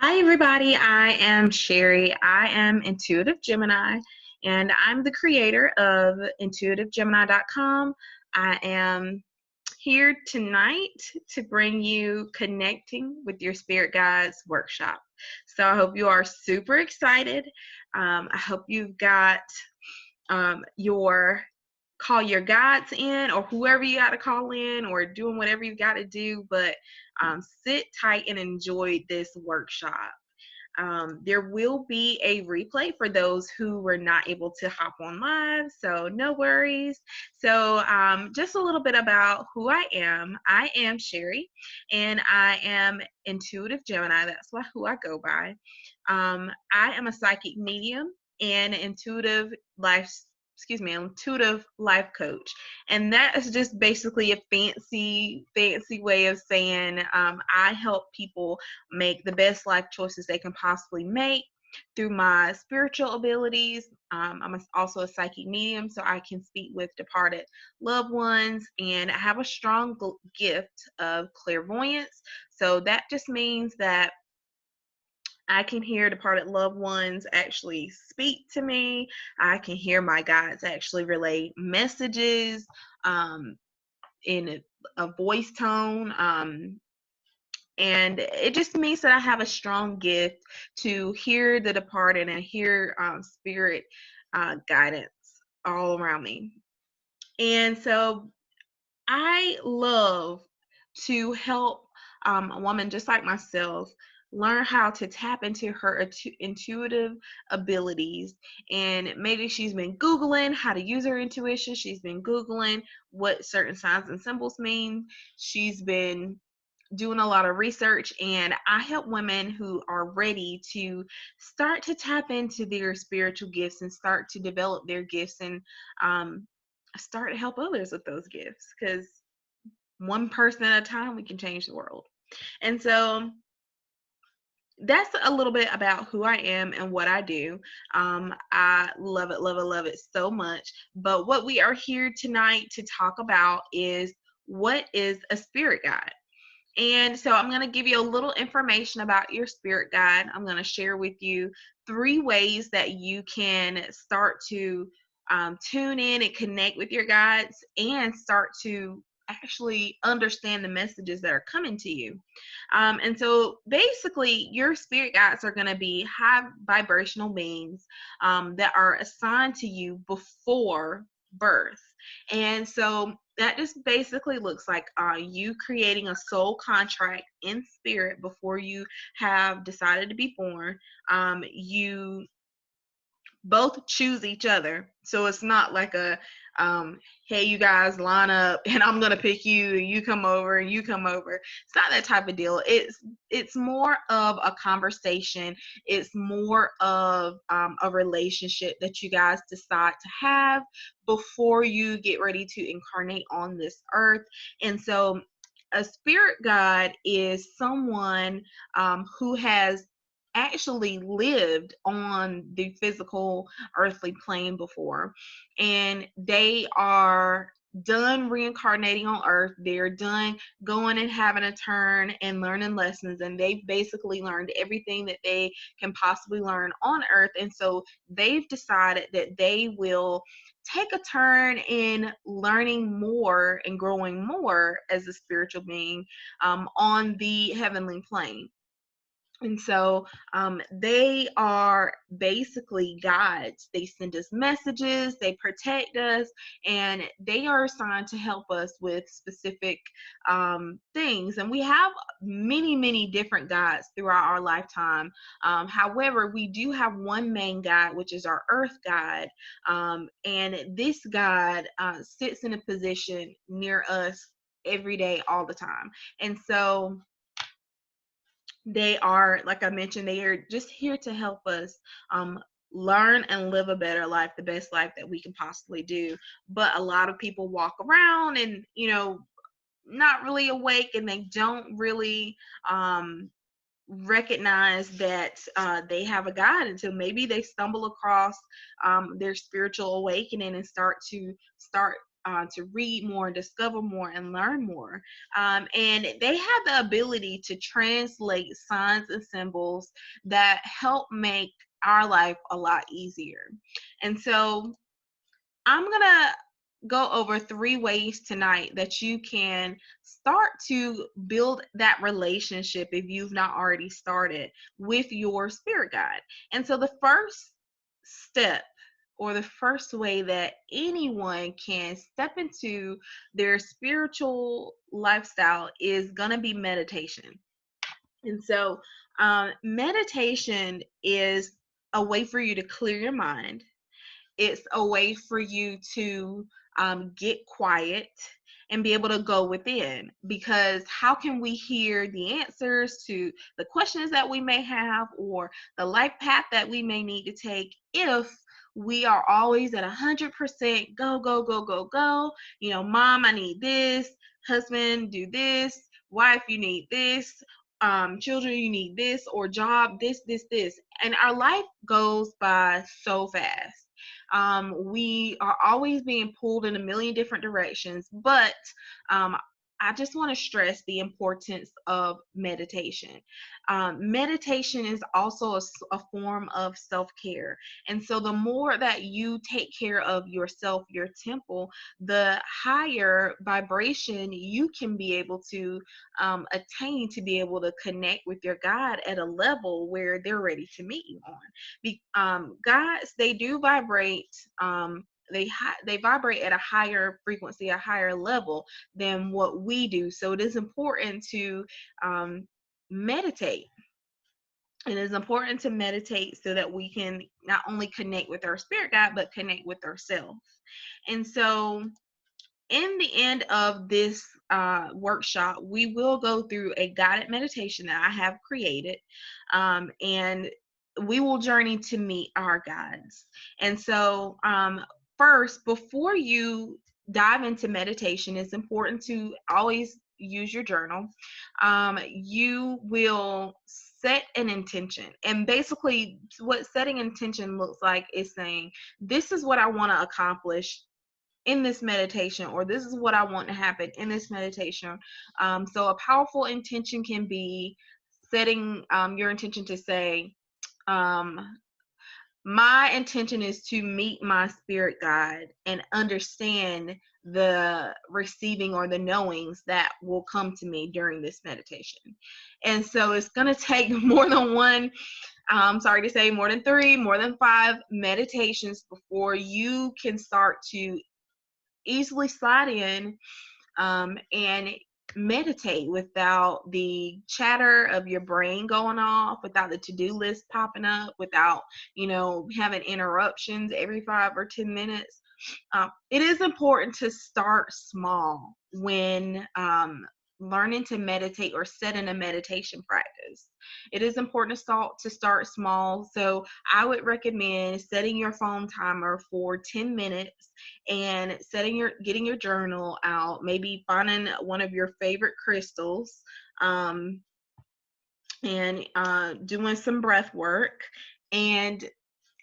Hi, everybody. I am Sherry. I am Intuitive Gemini, and I'm the creator of intuitivegemini.com. I am here tonight to bring you Connecting with Your Spirit Guides workshop. So I hope you are super excited. I hope you've got your call your guides in, or whoever you got to call in, or doing whatever you got to do, but sit tight and enjoy this workshop. There will be a replay for those who were not able to hop on live, so no worries. So just a little bit about who I am. I am Sherry, and I am Intuitive Gemini. That's who I go by. I am a psychic medium and intuitive life coach, and that is just basically a fancy way of saying I help people make the best life choices they can possibly make through my spiritual abilities. I'm also a psychic medium, so I can speak with departed loved ones, and I have a strong gift of clairvoyance. So that just means that I can hear departed loved ones actually speak to me. I can hear my guides actually relay messages um, in a voice tone. And it just means that I have a strong gift to hear the departed and hear spirit guidance all around me. And so I love to help a woman just like myself learn how to tap into her intuitive abilities. And maybe she's been Googling how to use her intuition, she's been Googling what certain signs and symbols mean, she's been doing a lot of research, and I help women who are ready to start to tap into their spiritual gifts and start to develop their gifts, and um, start to help others with those gifts, because one person at a time we can change the world. And so that's a little bit about who I am and what I do. I love it, love it, love it so much. But what we are here tonight to talk about is, what is a spirit guide? And so I'm going to give you a little information about your spirit guide. I'm going to share with you 3 ways that you can start to tune in and connect with your guides and start to actually understand the messages that are coming to you. And so basically, your spirit guides are going to be high vibrational beings that are assigned to you before birth. And so that just basically looks like you creating a soul contract in spirit before you have decided to be born. You both choose each other. So it's not like a, hey, you guys line up and I'm gonna pick you and you come over and you come over. It's not that type of deal. It's more of a conversation. It's more of a relationship that you guys decide to have before you get ready to incarnate on this earth. And so a spirit guide is someone who has actually lived on the physical earthly plane before, and they are done reincarnating on earth. They're done going and having a turn and learning lessons, and they've basically learned everything that they can possibly learn on earth. And so they've decided that they will take a turn in learning more and growing more as a spiritual being on the heavenly plane. And so they are basically guides. They send us messages, they protect us, and they are assigned to help us with specific things. And we have many, many different guides throughout our lifetime. However, we do have one main guide, which is our earth guide. And this guide sits in a position near us every day, all the time. And so they are, like I mentioned, they are just here to help us learn and live a better life, the best life that we can possibly do. But a lot of people walk around and, not really awake, and they don't really recognize that they have a guide until maybe they stumble across their spiritual awakening and start to read more, discover more, and learn more. And they have the ability to translate signs and symbols that help make our life a lot easier. And so I'm going to go over 3 ways tonight that you can start to build that relationship, if you've not already started, with your spirit guide. And so the first step, or the first way that anyone can step into their spiritual lifestyle, is going to be meditation. And so meditation is a way for you to clear your mind. It's a way for you to get quiet and be able to go within. Because how can we hear the answers to the questions that we may have, or the life path that we may need to take, if we are always at 100% go, go, go, go, go? You know, mom, I need this. Husband, do this. Wife, you need this. Children, you need this. Or job, this. And our life goes by so fast. We are always being pulled in a million different directions, but I just want to stress the importance of meditation. Meditation is also a form of self-care. And so the more that you take care of yourself, your temple, the higher vibration you can be able to attain, to be able to connect with your God at a level where they're ready to meet you on. Gods, they do vibrate. They vibrate at a higher frequency, a higher level than what we do. So it is important to meditate. It is important to meditate so that we can not only connect with our spirit guide, but connect with ourselves. And so in the end of this workshop, we will go through a guided meditation that I have created, and we will journey to meet our guides. And so first, before you dive into meditation, it's important to always use your journal. You will set an intention. And basically, what setting intention looks like is saying, this is what I want to accomplish in this meditation, or this is what I want to happen in this meditation. So a powerful intention can be setting your intention to say, my intention is to meet my spirit guide and understand the receiving or the knowings that will come to me during this meditation. And so it's going to take more than one, sorry to say, more than 3, more than 5 meditations before you can start to easily slide in and meditate without the chatter of your brain going off, without the to-do list popping up, without, having interruptions every 5 or 10 minutes. It is important to start small when learning to meditate or set in a meditation practice. It is important to start small. So I would recommend setting your phone timer for 10 minutes and getting your journal out, maybe finding one of your favorite crystals, and doing some breath work, and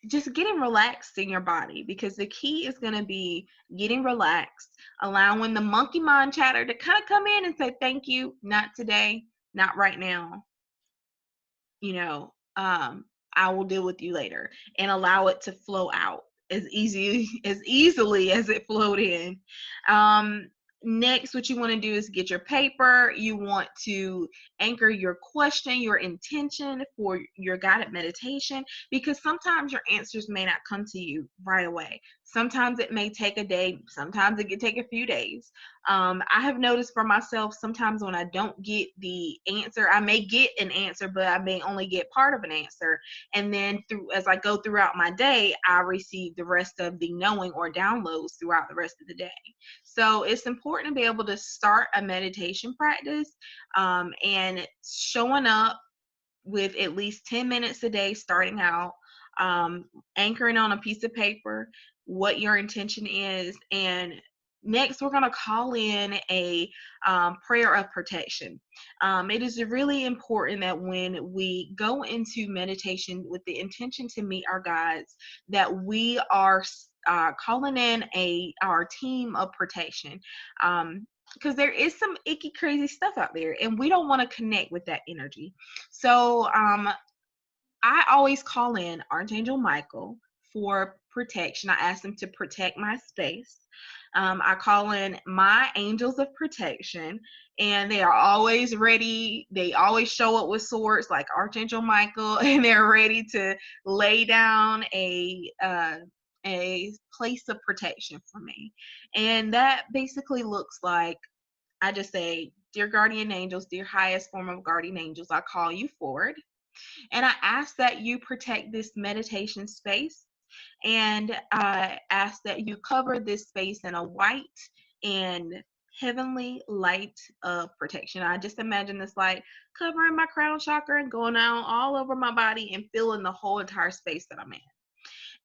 just getting relaxed in your body, because the key is going to be getting relaxed, allowing the monkey mind chatter to kind of come in and say, thank you, not today, not right now. I will deal with you later, and allow it to flow out as easily as it flowed in. Next, what you want to do is get your paper. You want to anchor your question, your intention for your guided meditation, because sometimes your answers may not come to you right away. Sometimes it may take a day. Sometimes it could take a few days. I have noticed for myself, sometimes when I don't get the answer, I may get an answer, but I may only get part of an answer. And then as I go throughout my day, I receive the rest of the knowing or downloads throughout the rest of the day. So it's important to be able to start a meditation practice, and showing up with at least 10 minutes a day starting out, anchoring on a piece of paper what your intention is, and Next, we're going to call in a prayer of protection. It is really important that when we go into meditation with the intention to meet our guides, that we are calling in our team of protection. Because there is some icky, crazy stuff out there, and we don't want to connect with that energy. So I always call in Archangel Michael for protection. I ask them to protect my space. I call in my angels of protection, and they are always ready. They always show up with swords like Archangel Michael, and they're ready to lay down a place of protection for me. And that basically looks like, I just say, dear guardian angels, dear highest form of guardian angels, I call you forward. And I ask that you protect this meditation space, and I ask that you cover this space in a white and heavenly light of protection. I just imagine this light covering my crown chakra and going out all over my body and filling the whole entire space that I'm in.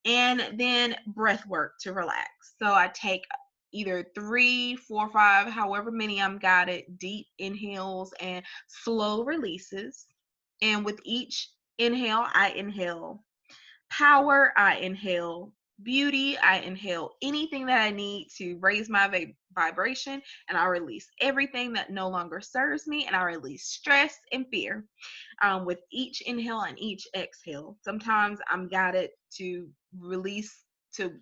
And then breath work to relax. So I take either 3, 4, 5, however many I'm guided, deep inhales and slow releases. And with each inhale, I inhale power, I inhale beauty, I inhale anything that I need to raise my vibration, and I release everything that no longer serves me, and I release stress and fear with each inhale and each exhale. Sometimes I'm guided to release, to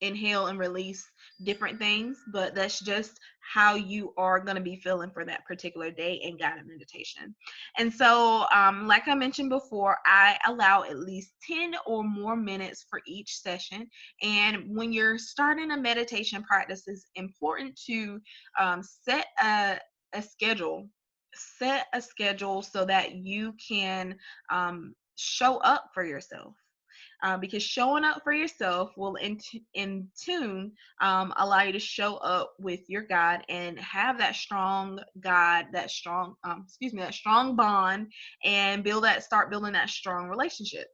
inhale and release different things, but that's just how you are going to be feeling for that particular day in guided meditation. And so, like I mentioned before, I allow at least 10 or more minutes for each session. And when you're starting a meditation practice, it's important to set a schedule. Set a schedule so that you can show up for yourself. Because showing up for yourself will in tune allow you to show up with your God and have that strong God, that strong that strong bond, and start building that strong relationship.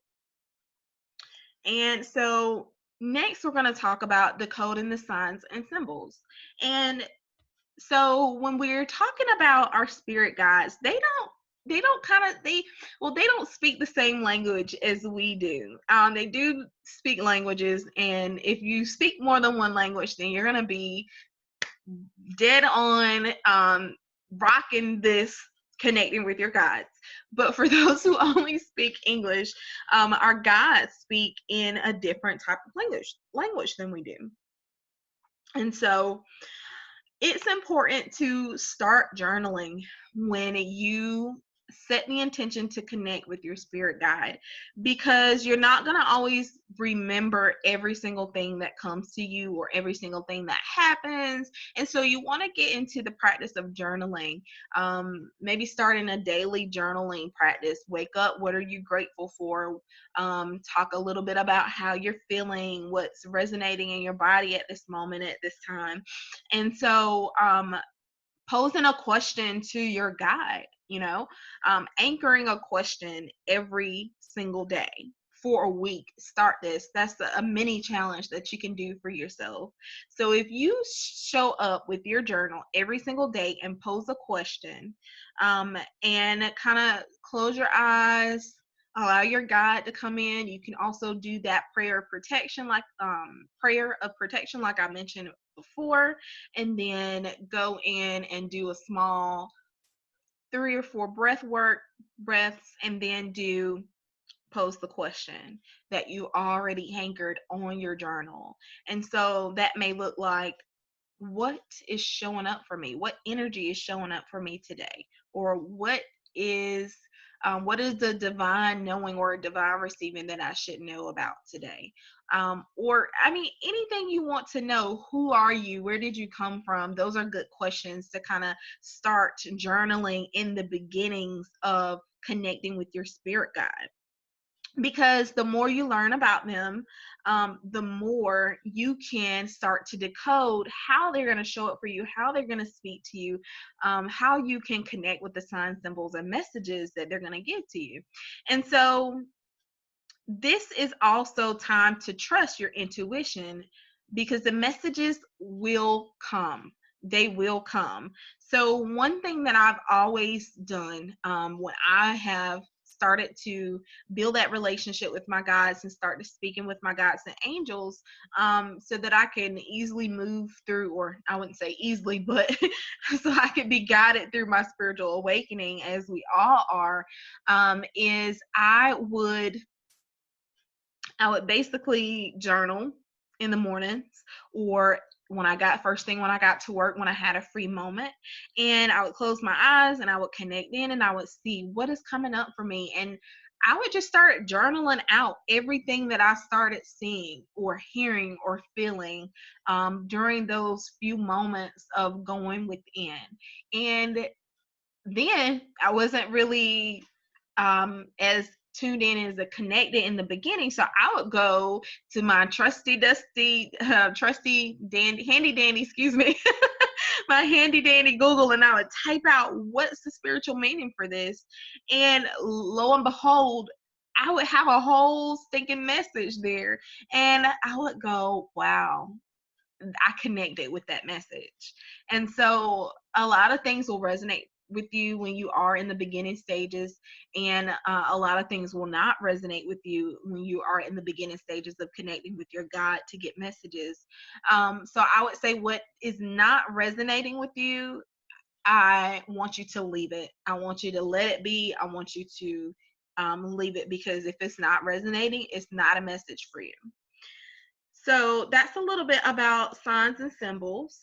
And so next we're going to talk about decoding the signs and symbols. And so when we're talking about our spirit guides, they don't speak the same language as we do. They do speak languages, and if you speak more than one language, then you're gonna be dead on rocking this, connecting with your guides. But for those who only speak English, our guides speak in a different type of language than we do. And so it's important to start journaling when you set the intention to connect with your spirit guide, because you're not going to always remember every single thing that comes to you or every single thing that happens. And so you want to get into the practice of journaling. Maybe starting a daily journaling practice. Wake up, what are you grateful for? Talk a little bit about how you're feeling, what's resonating in your body at this moment, at this time. And so posing a question to your guide, anchoring a question every single day for a week. Start this. That's a mini challenge that you can do for yourself. So if you show up with your journal every single day and pose a question, and kind of close your eyes, allow your guide to come in. You can also do that prayer of protection, like I mentioned before, and then go in and do a small 3 or 4 breaths, and then pose the question that you already anchored on your journal. And so that may look like, what is showing up for me? What energy is showing up for me today? Or what is the divine knowing or divine receiving that I should know about today? Anything you want to know. Who are you? Where did you come from? Those are good questions to kind of start journaling in the beginnings of connecting with your spirit guide. Because the more you learn about them, the more you can start to decode how they're going to show up for you, how they're going to speak to you, how you can connect with the signs, symbols, and messages that they're going to give to you. And so this is also time to trust your intuition, because the messages will come. They will come. So one thing that I've always done, when I have started to build that relationship with my guides and start to speaking with my guides and angels, so that I can easily move through, or I wouldn't say easily, but so I could be guided through my spiritual awakening, as we all are, is I would basically journal in the mornings, or when I got to work, when I had a free moment, and I would close my eyes and I would connect in and I would see what is coming up for me. And I would just start journaling out everything that I started seeing or hearing or feeling, during those few moments of going within. And then I wasn't really, as tuned in as a connected in the beginning. So I would go to my trusty handy dandy, excuse me, my handy dandy Google, and I would type out what's the spiritual meaning for this. And lo and behold, I would have a whole stinking message there. And I would go, wow, I connected with that message. And so a lot of things will resonate with you when you are in the beginning stages, and a lot of things will not resonate with you when you are in the beginning stages of connecting with your God to get messages. So I would say, what is not resonating with you, I want you to leave it. I want you to let it be. I want you to leave it, because if it's not resonating, it's not a message for you. So that's a little bit about signs and symbols.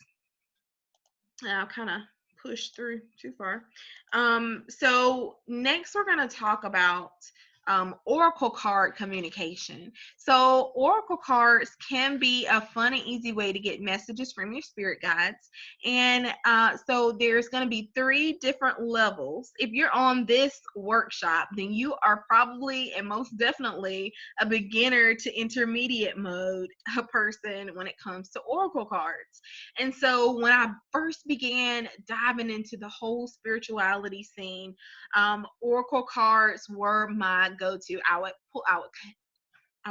I'll kind of push through too far. So next we're going to talk about oracle card communication. So oracle cards can be a fun and easy way to get messages from your spirit guides. And so there's going to be 3 different levels. If you're on this workshop, then you are probably and most definitely a beginner to intermediate mode a person when it comes to oracle cards. And so when I first began diving into the whole spirituality scene, oracle cards were my go-to. I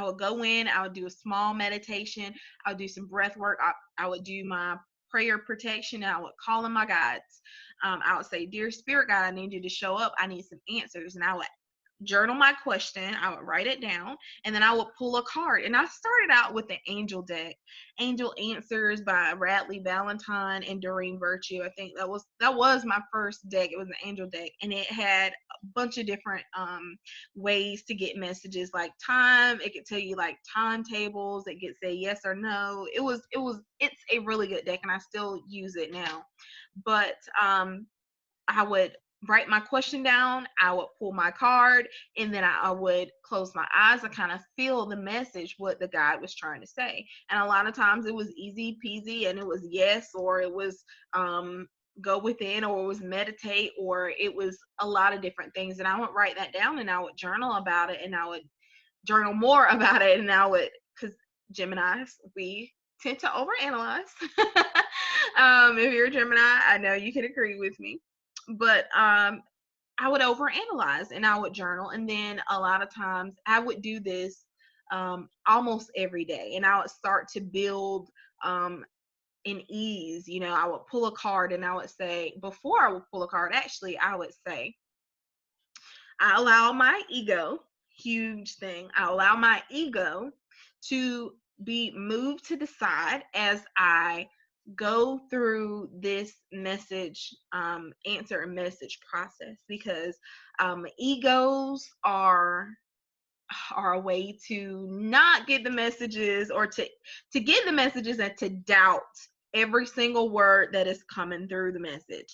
would go in, I would do a small meditation, I would do some breath work, I would do my prayer protection, and I would call in my guides. I would say, dear spirit guide, I need you to show up. I need some answers. And I would journal my question, I would write it down, and then I would pull a card. And I started out with the Angel deck, Angel Answers by Radleigh Valentine and Doreen Virtue. I think that was my first deck. It was an Angel deck, and it had a bunch of different ways to get messages, like time. It could tell you like timetables. It could say yes or no. It's a really good deck, and I still use it now. But I would write my question down, I would pull my card, and then I would close my eyes and kind of feel the message, what the guide was trying to say. And a lot of times it was easy peasy, and it was yes, or it was go within, or it was meditate, or it was a lot of different things. And I would write that down, and I would journal about it, and I would journal more about it, and I would, because Geminis, we tend to overanalyze. If you're a Gemini, I know you can agree with me. But I would overanalyze, and I would journal, and then a lot of times I would do this almost every day, and I would start to build in ease. I would pull a card, and I would say, before I would pull a card, actually, I would say, I allow my ego, huge thing, I allow my ego to be moved to the side as I go through this message, answer and message process, because egos are a way to not get the messages, or to get the messages and to doubt every single word that is coming through the message.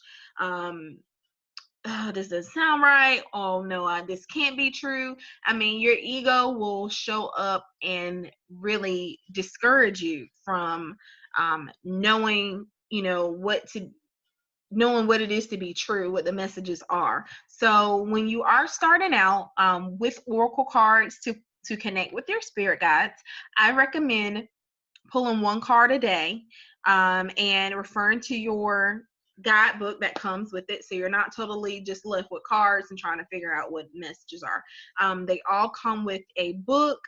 Oh, this doesn't sound right. Oh no, this can't be true. I mean, your ego will show up and really discourage you from knowing, knowing what it is to be true, what the messages are. So when you are starting out with oracle cards to connect with your spirit guides, I recommend pulling 1 card a day, and referring to your guidebook that comes with it, so you're not totally just left with cards and trying to figure out what messages are. They all come with a book,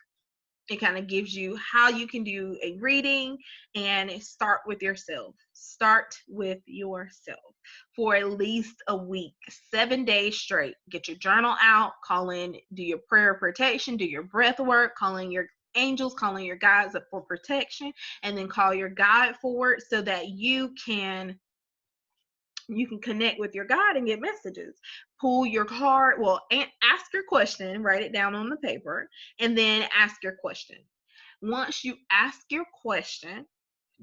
It kind of gives you how you can do a reading, and start with yourself. Start with yourself for at least a week, 7 days straight. Get your journal out, call in, do your prayer of protection, do your breath work, call in your angels, calling your guides up for protection, and then call your guide forward so that you can connect with your God and get messages. Pull your card, well, and ask your question, write it down on the paper, and then ask your question. Once you ask your question,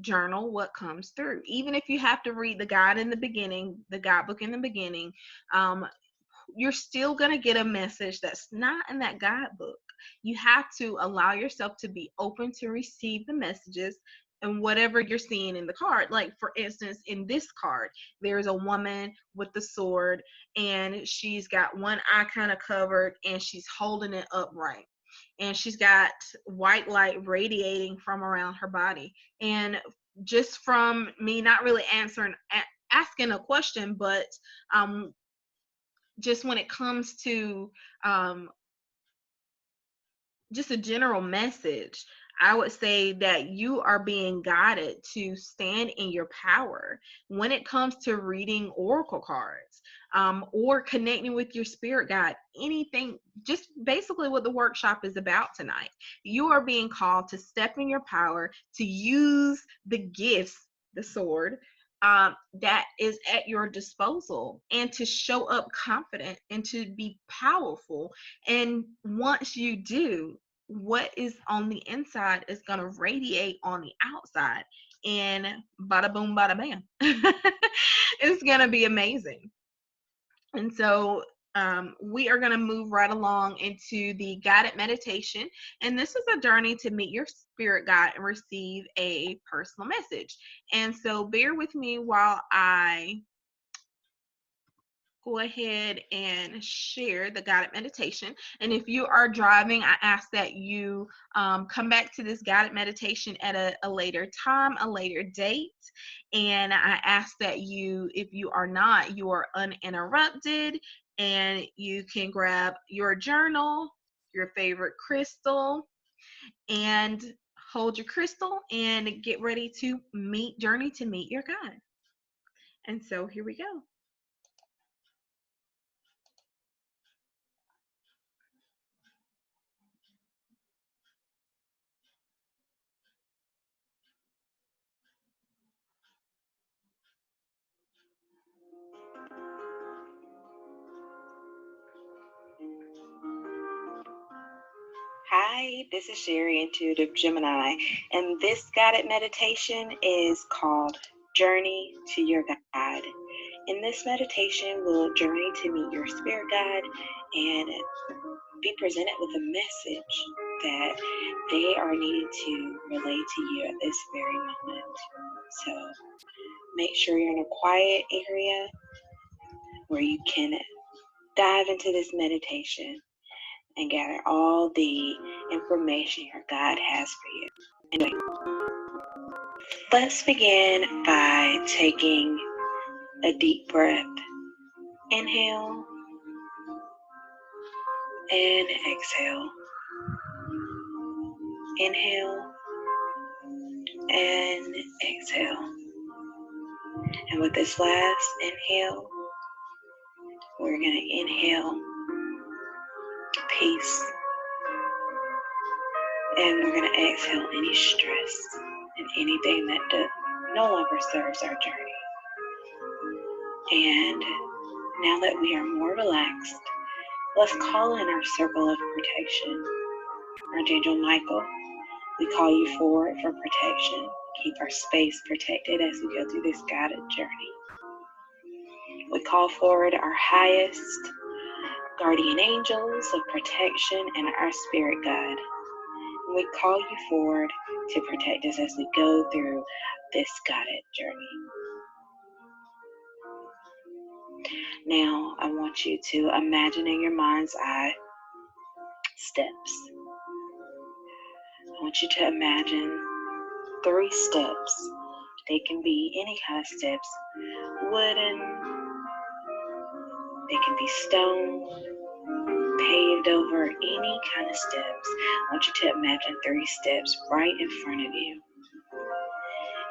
journal what comes through. Even if you have to read the guide in the beginning, the guidebook in the beginning, you're still going to get a message that's not in that guidebook. You have to allow yourself to be open to receive the messages and whatever you're seeing in the card. Like, for instance, in this card, there's a woman with the sword, and she's got one eye kind of covered, and she's holding it upright. And she's got white light radiating from around her body. And just from me not really asking a question, but just when it comes to just a general message, I would say that you are being guided to stand in your power when it comes to reading oracle cards, or connecting with your spirit guide. Anything, just basically what the workshop is about tonight. You are being called to step in your power, to use the gifts, the sword, that is at your disposal, and to show up confident and to be powerful. And once you do, what is on the inside is going to radiate on the outside, and bada boom, bada bam. It's going to be amazing. And so we are going to move right along into the guided meditation. And this is a journey to meet your spirit guide and receive a personal message. And so bear with me while I go ahead and share the guided meditation. And if you are driving, I ask that you come back to this guided meditation at a later time, a later date. And I ask that you, if you are not, you are uninterrupted, and you can grab your journal, your favorite crystal, and hold your crystal and get ready to journey to meet your guide. And so here we go. Hi, this is Sherry, Intuitive Gemini, and this guided meditation is called Journey to Your Guide. In this meditation, we'll journey to meet your spirit guide and be presented with a message that they are needed to relay to you at this very moment. So make sure you're in a quiet area where you can dive into this meditation and gather all the information your guide has for you. Anyway, let's begin by taking a deep breath. Inhale and exhale. Inhale and exhale. And with this last inhale, we're going to inhale peace. And we're going to exhale any stress and anything that no longer serves our journey. And now that we are more relaxed, let's call in our circle of protection. Archangel Michael, we call you forward for protection. Keep our space protected as we go through this guided journey. We call forward our highest guardian angels of protection and our spirit guide. We call you forward to protect us as we go through this guided journey. Now, I want you to imagine in your mind's eye steps. I want you to imagine 3 steps. They can be any kind of steps. Wooden, they can be stone, paved over any kind of steps. I want you to imagine 3 steps right in front of you.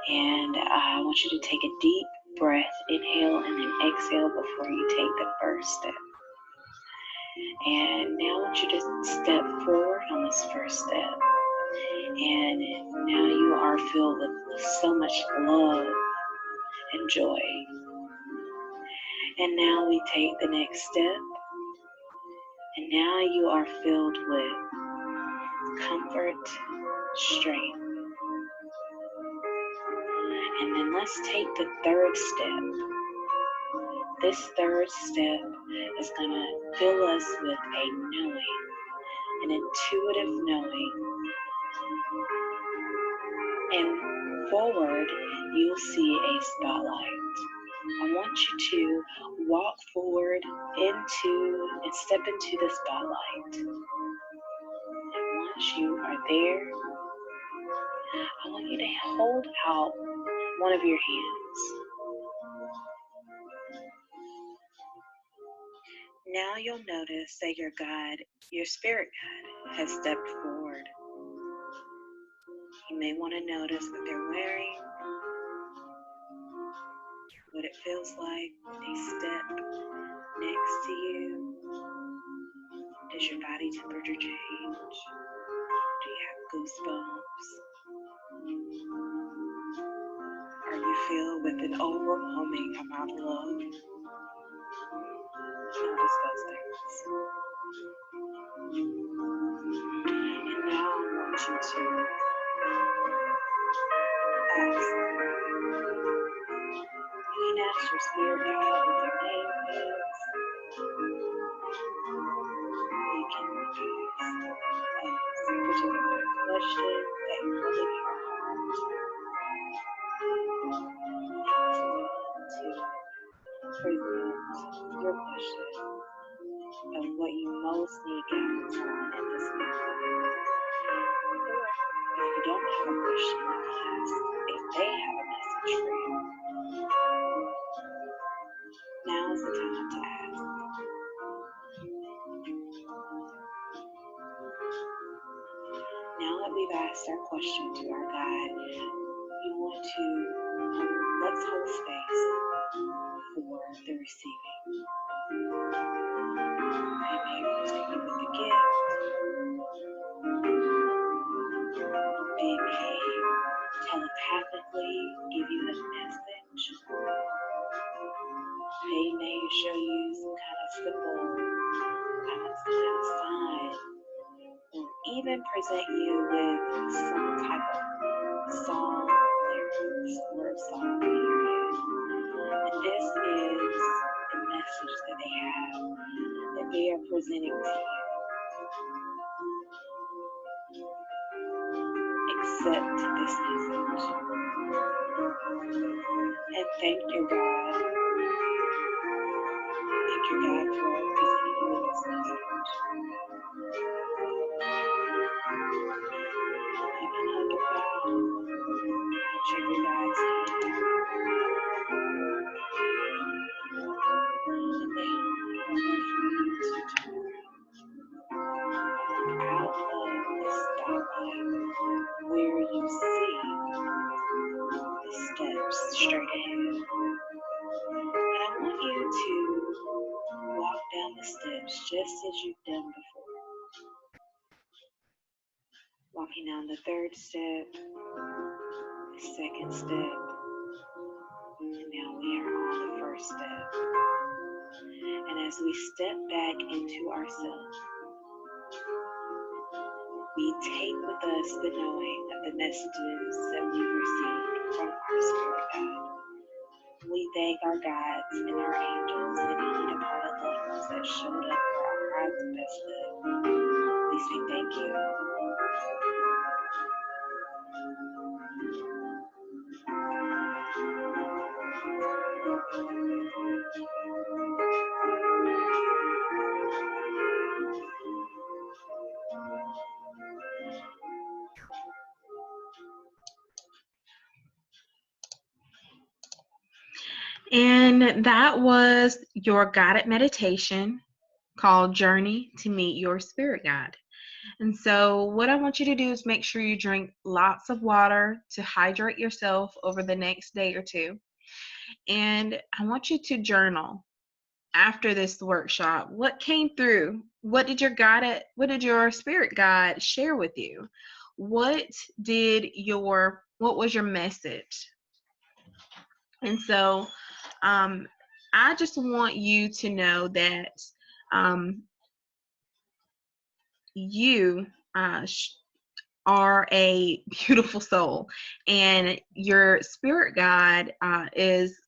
And I want you to take a deep breath, inhale and then exhale before you take the first step. And now I want you to step forward on this first step. And now you are filled with so much love and joy. And now we take the next step. And now you are filled with comfort, strength. And then let's take the third step. This third step is going to fill us with a knowing, an intuitive knowing. And forward, you'll see a spotlight. I want you to walk forward into and step into the spotlight. And once you are there, I want you to hold out one of your hands. Now you'll notice that your guide, your spirit guide, has stepped forward. You may want to notice what they're wearing, what it feels like when they step next to you. Does your body temperature change? Do you have goosebumps? Are you filled with an overwhelming amount of love? Notice those things. And now I want you to ask. You can ask your spirit guide what their name is. You can ask a particular question that you really care about. To present your question of what you most need guidance on at this moment. Or if you don't have a question, you can ask if they have a message for you. Now is the time to ask. Now that we've asked our question to our guide, you want to let's hold space for the receiving. They may present you with a gift. They may telepathically give you a message. They may show you some kind of symbol, some kind of sign, or even present you with some type of song, lyrics, or song in your head. And this is the message that they have, that they are presenting to you. Accept this message. And thank your God. Thank your God for presenting you with this message. You can hug your God. Check your God's hand. And now I want for you to look out of the spotlight where you see the steps straight ahead. And I want you to walk down the steps just as you've done before. Walking down the third step, the second step, and now we are on the first step. And as we step back into ourselves, we take with us the knowing of the messages that we received from our spirit guide. We thank our guides and our angels and any departed loved ones that showed up for our highest and best good. We say thank you. And that was your guided meditation called Journey to Meet Your Spirit Guide. And so, what I want you to do is make sure you drink lots of water to hydrate yourself over the next day or two. And I want you to journal after this workshop. What came through? What did your spirit guide share with you? What was your message? And so I just want you to know that you are a beautiful soul, and your spirit guide is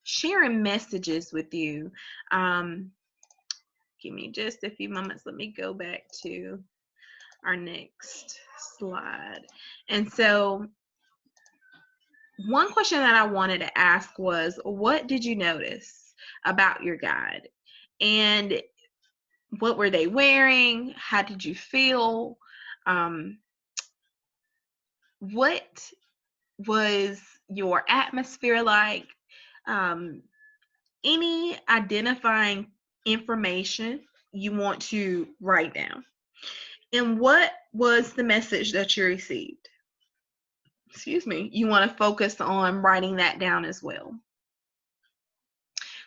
sharing messages with you. Give me just a few moments. Let me go back to our next slide. And so, one question that I wanted to ask was, what did you notice about your guide? And what were they wearing? How did you feel? What was your atmosphere like? Any identifying information you want to write down. And what was the message that you received? Excuse me. You want to focus on writing that down as well.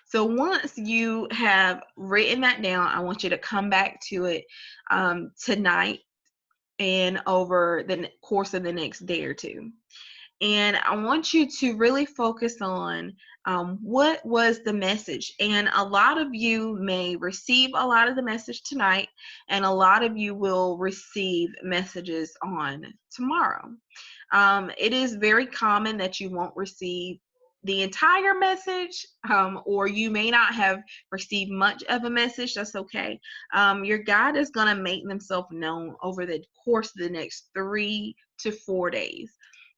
So once you have written that down, I want you to come back to it tonight and over the course of the next day or two. And I want you to really focus on what was the message. And a lot of you may receive a lot of the message tonight, and a lot of you will receive messages on tomorrow. It is very common that you won't receive the entire message, or you may not have received much of a message. That's okay. Your guide is going to make themselves known over the course of the next 3 to 4 days.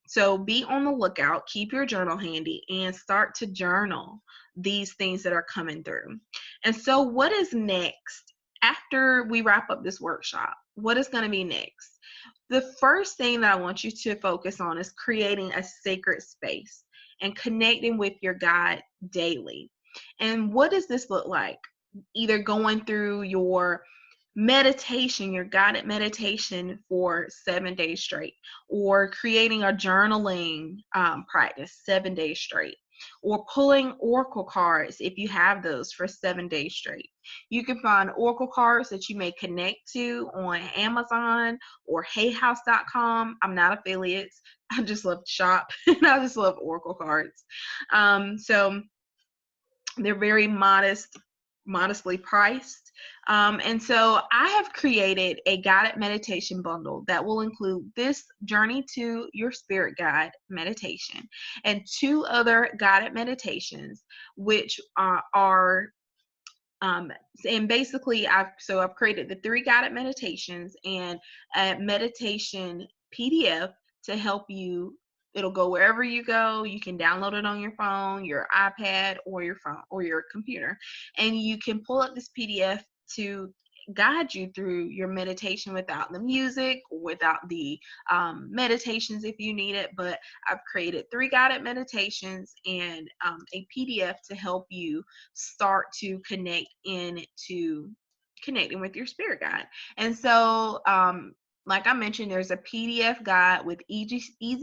So be on the lookout, keep your journal handy, and start to journal these things that are coming through. And so what is next after we wrap up this workshop? What is going to be next? The first thing that I want you to focus on is creating a sacred space and connecting with your guide daily. And what does this look like? Either going through your meditation, your guided meditation for 7 days straight, or creating a journaling practice 7 days straight, or pulling oracle cards if you have those for 7 days straight. You can find oracle cards that you may connect to on Amazon or HeyHouse.com. I'm not affiliates. I just love to shop and I just love oracle cards. So they're very modestly priced. And so I have created a guided meditation bundle that will include this Journey to Your Spirit Guide meditation and 2 other guided meditations, which and basically I've created the 3 guided meditations and a meditation PDF to help you. It'll go wherever you go. You can download it on your phone, your iPad, or your phone or your computer, and you can pull up this PDF to guide you through your meditation without the music, without the meditations if you need it. But I've created 3 guided meditations and a PDF to help you start to connecting with your spirit guide. And so like I mentioned, there's a PDF guide with easy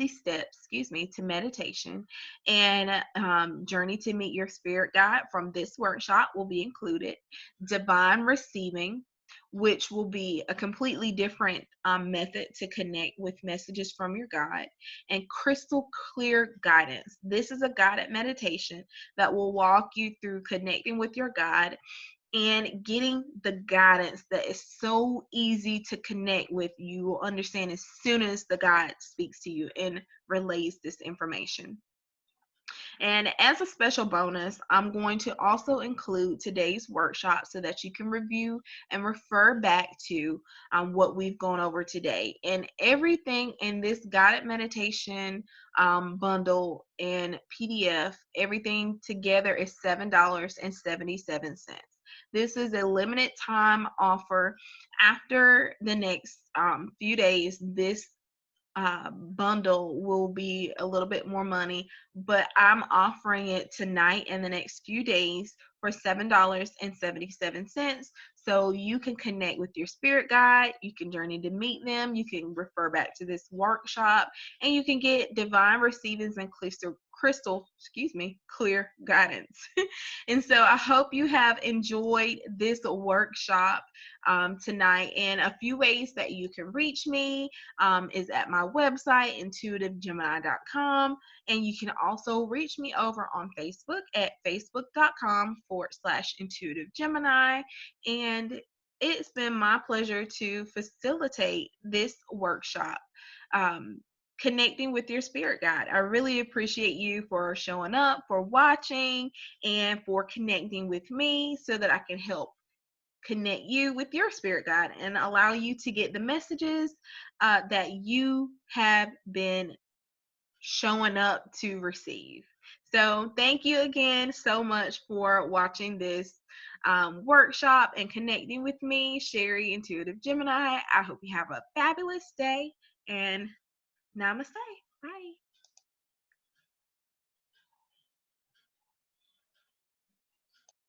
steps, to meditation, and Journey to Meet Your Spirit Guide from this workshop will be included. Divine Receiving, which will be a completely different method to connect with messages from your guide, and Crystal Clear Guidance. This is a guided meditation that will walk you through connecting with your guide and getting the guidance that is so easy to connect with. You will understand as soon as the guide speaks to you and relays this information. And as a special bonus, I'm going to also include today's workshop so that you can review and refer back to what we've gone over today. And everything in this guided meditation bundle and PDF, everything together is $7.77. This is a limited time offer. After the next few days, this bundle will be a little bit more money, but I'm offering it tonight and the next few days for $7.77. So you can connect with your spirit guide, you can journey to meet them, you can refer back to this workshop, and you can get divine receivings and clear guidance. And so I hope you have enjoyed this workshop tonight. And a few ways that you can reach me is at my website, intuitivegemini.com. And you can also reach me over on Facebook at facebook.com/intuitivegemini. And it's been my pleasure to facilitate this workshop. Connecting with your spirit guide. I really appreciate you for showing up, for watching, and for connecting with me so that I can help connect you with your spirit guide and allow you to get the messages that you have been showing up to receive. So thank you again so much for watching this workshop and connecting with me, Sherry, Intuitive Gemini. I hope you have a fabulous day, and namaste. Bye.